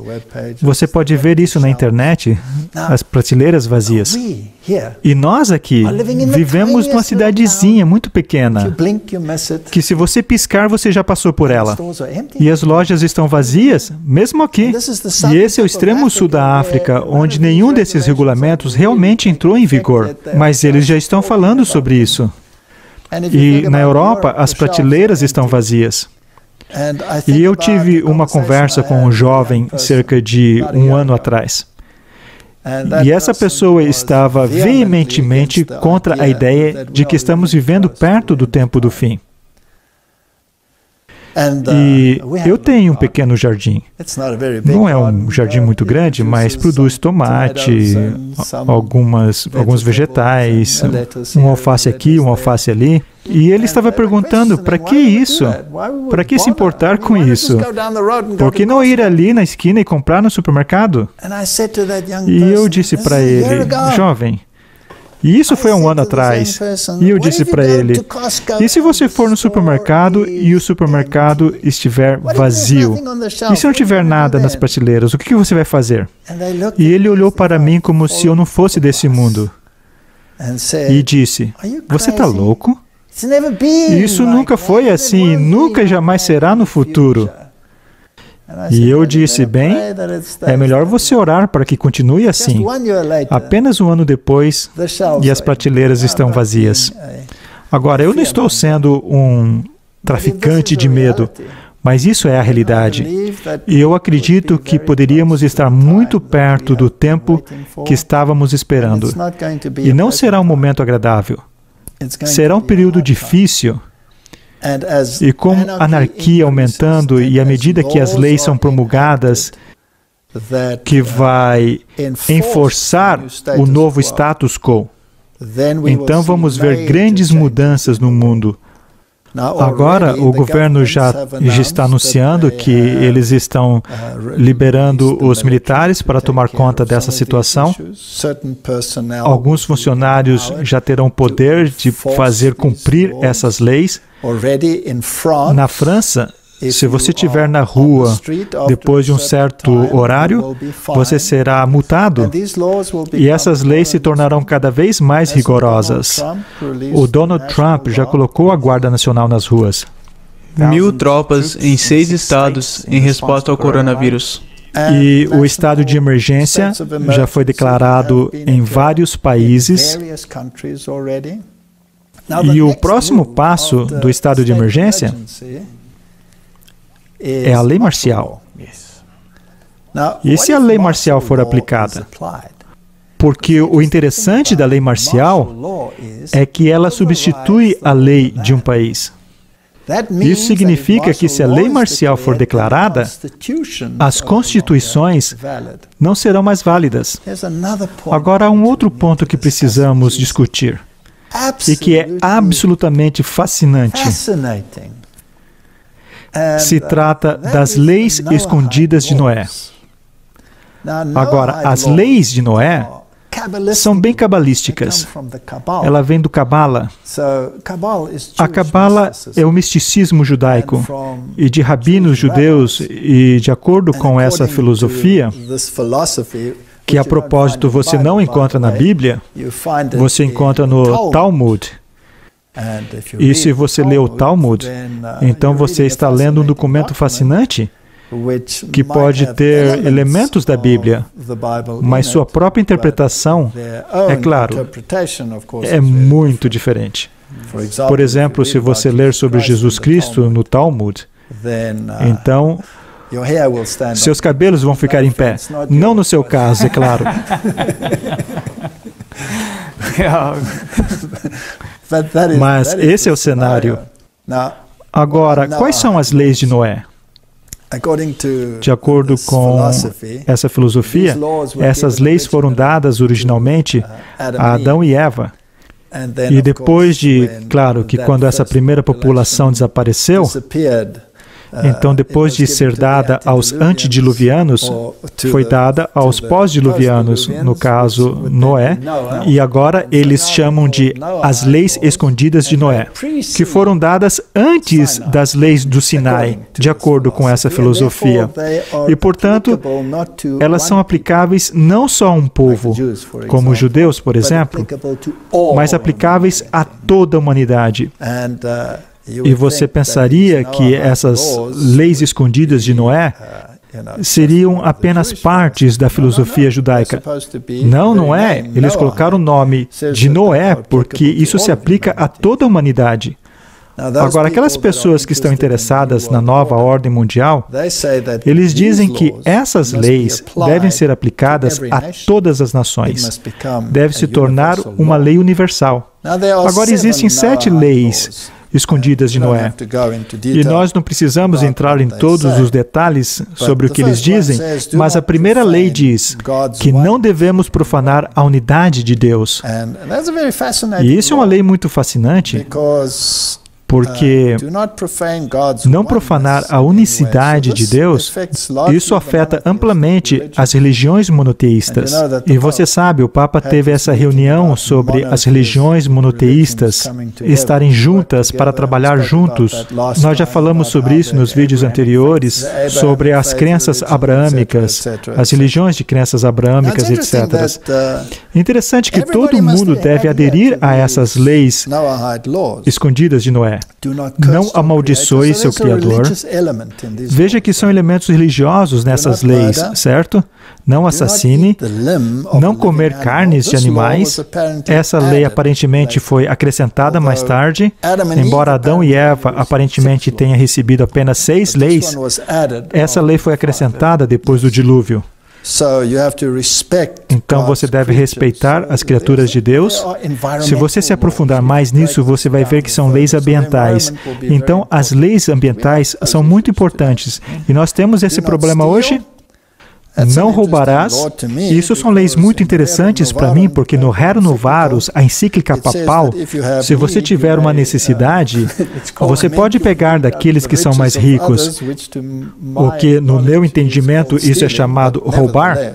Você pode ver isso na internet, as prateleiras vazias. E nós aqui vivemos numa cidadezinha muito pequena, que se você piscar, você já passou por ela. E as lojas estão vazias, mesmo aqui. E esse é o extremo sul da África, onde nenhum desses regulamentos realmente entrou em vigor. Mas eles já estão falando sobre isso. E na Europa, as prateleiras estão vazias. E eu tive uma conversa com um jovem cerca de um ano atrás. E essa pessoa estava veementemente contra a ideia de que estamos vivendo perto do tempo do fim. E eu tenho um pequeno jardim. Não é um jardim muito grande, mas produz tomate, alguns vegetais, um alface aqui, um alface ali. E ele estava perguntando, para que isso? Para que se importar com isso? Por que não ir ali na esquina e comprar no supermercado? E eu disse para ele, jovem, e isso foi há um ano atrás. E eu disse para ele, e se você for no supermercado e o supermercado estiver vazio? E se não tiver nada nas prateleiras, o que você vai fazer? E ele olhou para mim como se eu não fosse desse mundo. E disse, você está louco? Isso nunca foi assim, nunca e jamais será no futuro. E eu disse, bem, é melhor você orar para que continue assim. Apenas um ano depois, e as prateleiras estão vazias. Agora, eu não estou sendo um traficante de medo, mas isso é a realidade. E eu acredito que poderíamos estar muito perto do tempo que estávamos esperando. E não será um momento agradável. Será um período difícil. E com a anarquia aumentando e à medida que as leis são promulgadas, que vai enforçar o novo status quo, então vamos ver grandes mudanças no mundo. Agora, o governo já está anunciando que eles estão liberando os militares para tomar conta dessa situação. Alguns funcionários já terão poder de fazer cumprir essas leis. Na França, se você estiver na rua depois de um certo horário, você será multado. E essas leis se tornarão cada vez mais rigorosas. O Donald Trump já colocou a Guarda Nacional nas ruas. 1.000 tropas em 6 estados em resposta ao coronavírus. E o estado de emergência já foi declarado em vários países. E o próximo passo do estado de emergência é a lei marcial. E se a lei marcial for aplicada? Porque o interessante da lei marcial é que ela substitui a lei de um país. Isso significa que se a lei marcial for declarada, as constituições não serão mais válidas. Agora, há um outro ponto que precisamos discutir, e que é absolutamente fascinante. Se trata das leis escondidas de Noé. Agora, as leis de Noé são bem cabalísticas. Ela vem do Cabala. A Cabala é o misticismo judaico. E de rabinos judeus, e de acordo com essa filosofia, que a propósito você não encontra na Bíblia, você encontra no Talmud. E se você lê o Talmud, então você está lendo um documento fascinante que pode ter elementos da Bíblia, mas sua própria interpretação, é claro, é muito diferente. Por exemplo, se você ler sobre Jesus Cristo no Talmud, então seus cabelos vão ficar em pé. Não no seu caso, é claro. Mas esse é o cenário. Agora, quais são as leis de Noé? De acordo com essa filosofia, essas leis foram dadas originalmente a Adão e Eva. E depois de, claro, que quando essa primeira população desapareceu, então depois de ser dada aos antediluvianos, foi dada aos pós-diluvianos, no caso Noé, e agora eles chamam de as leis escondidas de Noé, que foram dadas antes das leis do Sinai, de acordo com essa filosofia. E, portanto, elas são aplicáveis não só a um povo, como os judeus, por exemplo, mas aplicáveis a toda a humanidade. E você pensaria que essas leis escondidas de Noé seriam apenas partes da filosofia judaica. Não, não é. Eles colocaram o nome de Noé porque isso se aplica a toda a humanidade. Agora, aquelas pessoas que estão interessadas na nova ordem mundial, eles dizem que essas leis devem ser aplicadas a todas as nações. Deve se tornar uma lei universal. Agora, existem 7 leis escondidas de Noé. E nós não precisamos entrar em todos os detalhes sobre o que eles dizem, mas a primeira lei diz que não devemos profanar a unidade de Deus. E isso é uma lei muito fascinante, porque não profanar a unicidade de Deus, isso afeta amplamente as religiões monoteístas. E você sabe, o Papa teve essa reunião sobre as religiões monoteístas estarem juntas para trabalhar juntos. Nós já falamos sobre isso nos vídeos anteriores, sobre as crenças abraâmicas, as religiões de crenças abraâmicas, etc. Interessante que todo mundo deve aderir a essas leis escondidas de Noé. Não amaldiçoe seu Criador. Veja que são elementos religiosos nessas leis, certo? Não assassine, não comer carnes de animais. Essa lei aparentemente foi acrescentada mais tarde. Embora Adão e Eva aparentemente tenham recebido apenas 6 leis, essa lei foi acrescentada depois do dilúvio. Então você deve respeitar as criaturas de Deus. Se você se aprofundar mais nisso, você vai ver que são leis ambientais. Então, as leis ambientais são muito importantes. E nós temos esse problema hoje? Não roubarás. Isso são leis muito interessantes para mim, porque no Rerum Novarum, a encíclica papal, se você tiver uma necessidade, você pode pegar daqueles que são mais ricos, o que no meu entendimento isso é chamado roubar,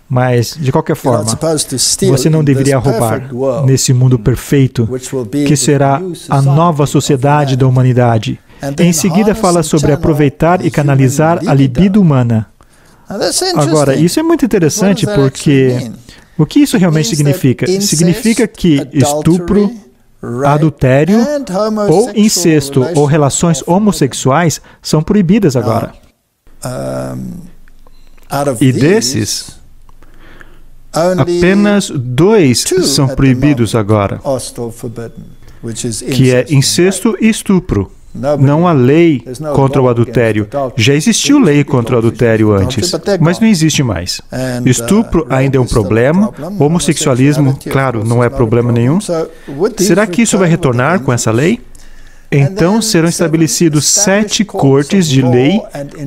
mas de qualquer forma, você não deveria roubar nesse mundo perfeito, que será a nova sociedade da humanidade. Em seguida fala sobre aproveitar e canalizar a libido humana. Agora, isso é muito interessante porque o que isso realmente significa? Significa que estupro, adultério ou incesto ou relações homossexuais são proibidas agora. E desses, apenas 2 são proibidos agora, que é incesto e estupro. Não há lei contra o adultério. Já existiu lei contra o adultério antes, mas não existe mais. Estupro ainda é um problema. Homossexualismo, claro, não é problema nenhum. Será que isso vai retornar com essa lei? Então serão estabelecidos 7 cortes de lei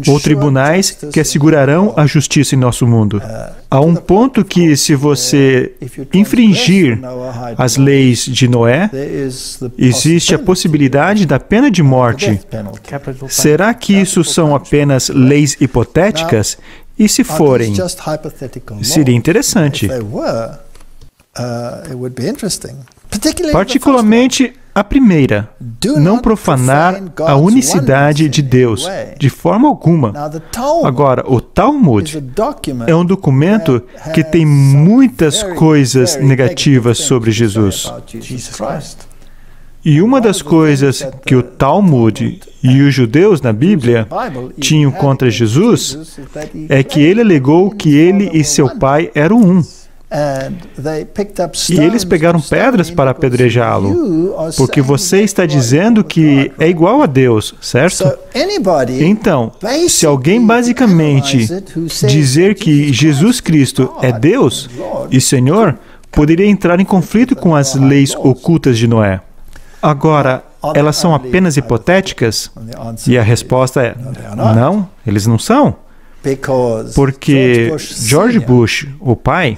ou tribunais que assegurarão a justiça em nosso mundo. Há um ponto que, se você infringir as leis de Noé, existe a possibilidade da pena de morte. Será que isso são apenas leis hipotéticas? E se forem, seria interessante. Particularmente a primeira, não profanar a unicidade de Deus, de forma alguma. Agora, o Talmud é um documento que tem muitas coisas negativas sobre Jesus. E uma das coisas que o Talmud e os judeus na Bíblia tinham contra Jesus é que ele alegou que ele e seu pai eram um. E eles pegaram pedras para apedrejá-lo, porque você está dizendo que é igual a Deus, certo? Então, se alguém basicamente dizer que Jesus Cristo é Deus e Senhor, poderia entrar em conflito com as leis ocultas de Noé. Agora, elas são apenas hipotéticas? E a resposta é: não, eles não são. Porque George Bush, o pai,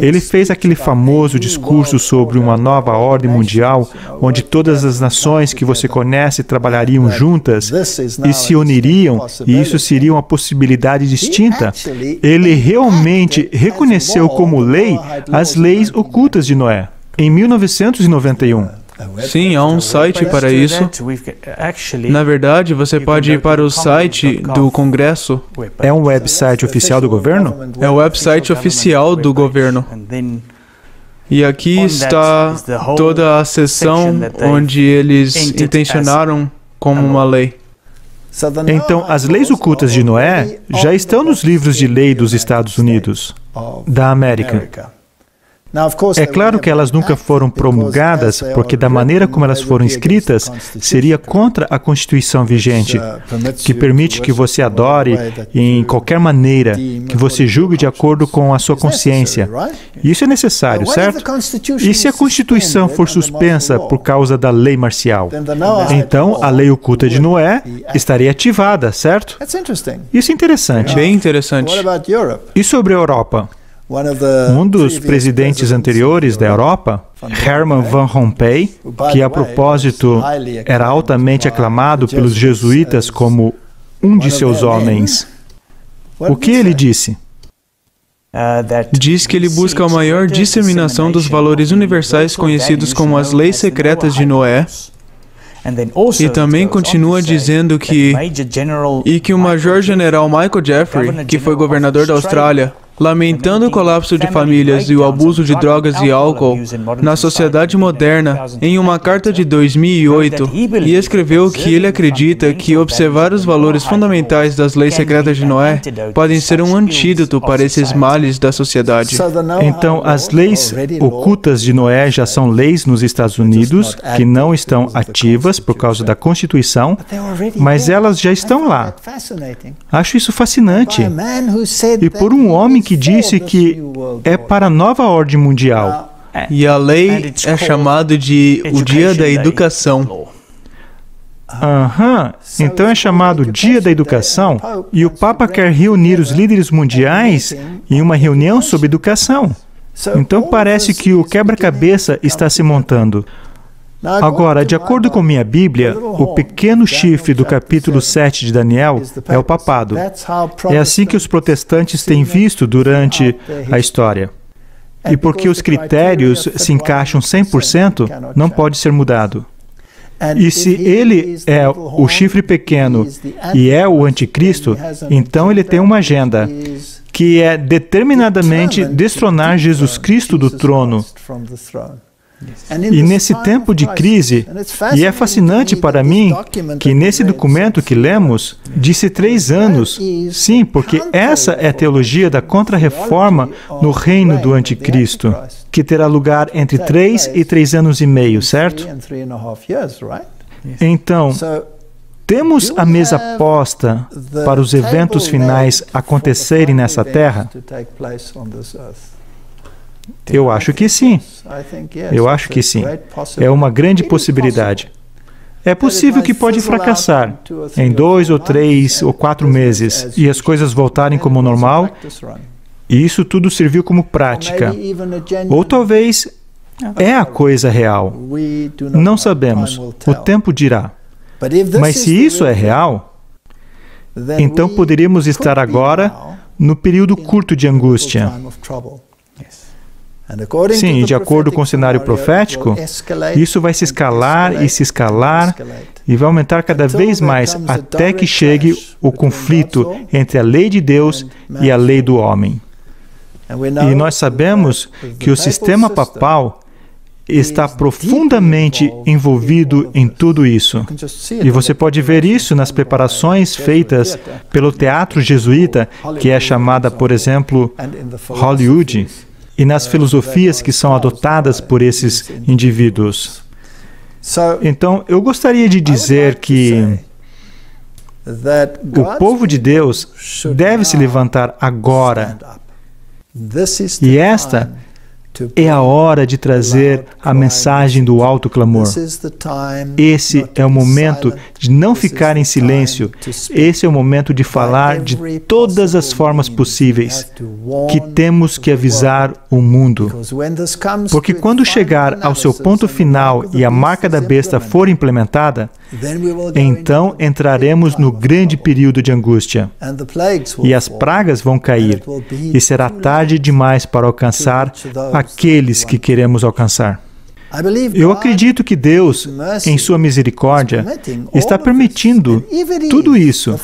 ele fez aquele famoso discurso sobre uma nova ordem mundial, onde todas as nações que você conhece trabalhariam juntas e se uniriam, e isso seria uma possibilidade distinta. Ele realmente reconheceu como lei as leis ocultas de Noé, em 1991. Sim, há um site para isso. Na verdade, você pode ir para o site do Congresso. É um website oficial do governo? É o website oficial do governo. E aqui está toda a seção onde eles intencionaram como uma lei. Então, as leis ocultas de Noé já estão nos livros de lei dos Estados Unidos, da América. É claro que elas nunca foram promulgadas, porque da maneira como elas foram escritas, seria contra a Constituição vigente, que permite que você adore em qualquer maneira, que você julgue de acordo com a sua consciência. Isso é necessário, certo? E se a Constituição for suspensa por causa da lei marcial? Então, a lei oculta de Noé estaria ativada, certo? Isso é interessante. Bem interessante. E sobre a Europa? Um dos presidentes anteriores da Europa, Herman van Rompuy, que a propósito era altamente aclamado pelos jesuítas como um de seus homens, o que ele disse? Diz que ele busca a maior disseminação dos valores universais conhecidos como as leis secretas de Noé. E também continua dizendo que o Major-General Michael Jeffrey, que foi governador da Austrália, lamentando o colapso de famílias e o abuso de drogas e álcool na sociedade moderna, em uma carta de 2008, e escreveu que ele acredita que observar os valores fundamentais das leis secretas de Noé podem ser um antídoto para esses males da sociedade. Então, as leis ocultas de Noé já são leis nos Estados Unidos, que não estão ativas por causa da Constituição, mas elas já estão lá. Acho isso fascinante. E por um homem que disse que é para a nova ordem mundial. E a lei é chamada de o Dia da Educação. Então é chamado Dia da Educação, e o Papa quer reunir os líderes mundiais em uma reunião sobre educação. Então parece que o quebra-cabeça está se montando. Agora, de acordo com minha Bíblia, o pequeno chifre do capítulo 7 de Daniel é o papado. É assim que os protestantes têm visto durante a história. E porque os critérios se encaixam 100%, não pode ser mudado. E se ele é o chifre pequeno e é o anticristo, então ele tem uma agenda, que é determinadamente destronar Jesus Cristo do trono. E nesse tempo de crise, e é fascinante para mim que nesse documento que lemos, disse 3 anos. Sim, porque essa é a teologia da contra-reforma no reino do anticristo, que terá lugar entre 3 e 3 anos e meio, certo? Então, temos a mesa posta para os eventos finais acontecerem nessa terra? Eu acho que sim. Eu acho que sim. É uma grande possibilidade. É possível que pode fracassar em 2 ou 3 ou 4 meses e as coisas voltarem como normal, e isso tudo serviu como prática. Ou talvez é a coisa real. Não sabemos. O tempo dirá. Mas se isso é real, então poderíamos estar agora no período curto de angústia. Sim, e de acordo com o cenário profético, isso vai se escalar e vai aumentar cada vez mais até que chegue o conflito entre a lei de Deus e a lei do homem. E nós sabemos que o sistema papal está profundamente envolvido em tudo isso. E você pode ver isso nas preparações feitas pelo teatro jesuíta, que é chamada, por exemplo, Hollywood, e nas filosofias que são adotadas por esses indivíduos. Então, eu gostaria de dizer que o povo de Deus deve se levantar agora. E esta é a hora de trazer a mensagem do alto clamor. Esse é o momento de não ficar em silêncio. Esse é o momento de falar de todas as formas possíveis que temos que avisar o mundo. Porque quando chegar ao seu ponto final e a marca da besta for implementada, então entraremos no grande período de angústia. E as pragas vão cair, e será tarde demais para alcançar aqueles que queremos alcançar. Eu acredito que Deus, em sua misericórdia, está permitindo tudo isso.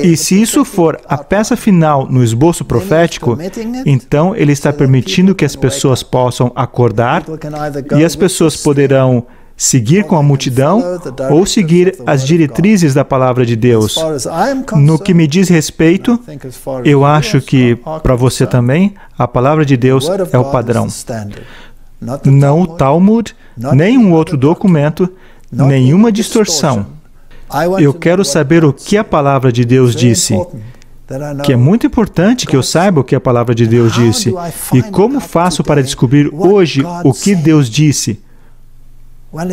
E se isso for a peça final no esboço profético, então Ele está permitindo que as pessoas possam acordar, e as pessoas poderão seguir com a multidão ou seguir as diretrizes da palavra de Deus. No que me diz respeito, eu acho que, para você também, a palavra de Deus é o padrão. Não o Talmud, nem um outro documento, nenhuma distorção. Eu quero saber o que a palavra de Deus disse. Que é muito importante que eu saiba o que a palavra de Deus disse. E como faço para descobrir hoje o que Deus disse?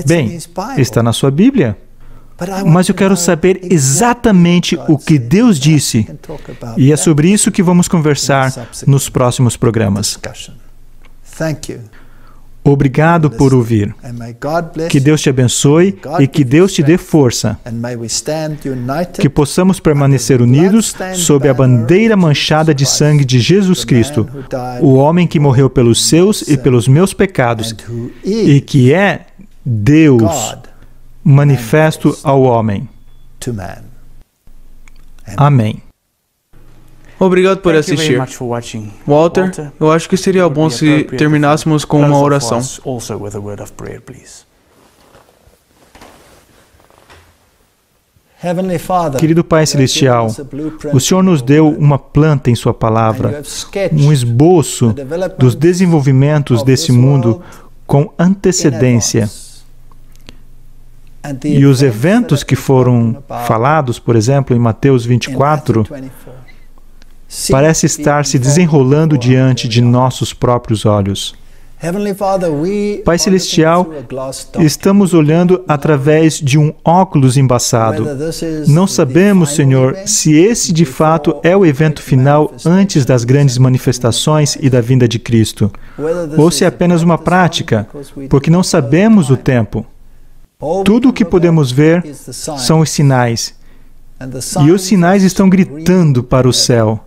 Bem, está na sua Bíblia. Mas eu quero saber exatamente o que Deus disse. E é sobre isso que vamos conversar nos próximos programas. Obrigado por ouvir. Que Deus te abençoe e que Deus te dê força. Que possamos permanecer unidos sob a bandeira manchada de sangue de Jesus Cristo, o homem que morreu pelos seus e pelos meus pecados, e que é Deus manifesto ao homem. Amém. Obrigado por assistir. Walter, eu acho que seria bom se terminássemos com uma oração. Querido Pai Celestial, o Senhor nos deu uma planta em Sua palavra, um esboço dos desenvolvimentos desse mundo com antecedência. E os eventos que foram falados, por exemplo, em Mateus 24, parece estar se desenrolando diante de nossos próprios olhos. Pai Celestial, estamos olhando através de um óculos embaçado. Não sabemos, Senhor, se esse de fato é o evento final antes das grandes manifestações e da vinda de Cristo, ou se é apenas uma prática, porque não sabemos o tempo. Tudo o que podemos ver são os sinais, e os sinais estão gritando para o céu.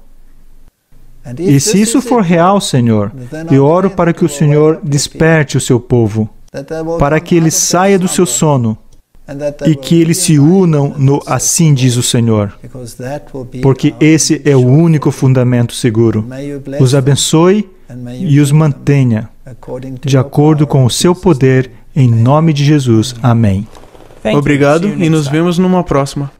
E se isso for real, Senhor, eu oro para que o Senhor desperte o seu povo, para que ele saia do seu sono e que eles se unam no assim diz o Senhor, porque esse é o único fundamento seguro. Os abençoe e os mantenha, de acordo com o seu poder, em nome de Jesus. Amém. Obrigado e nos vemos numa próxima.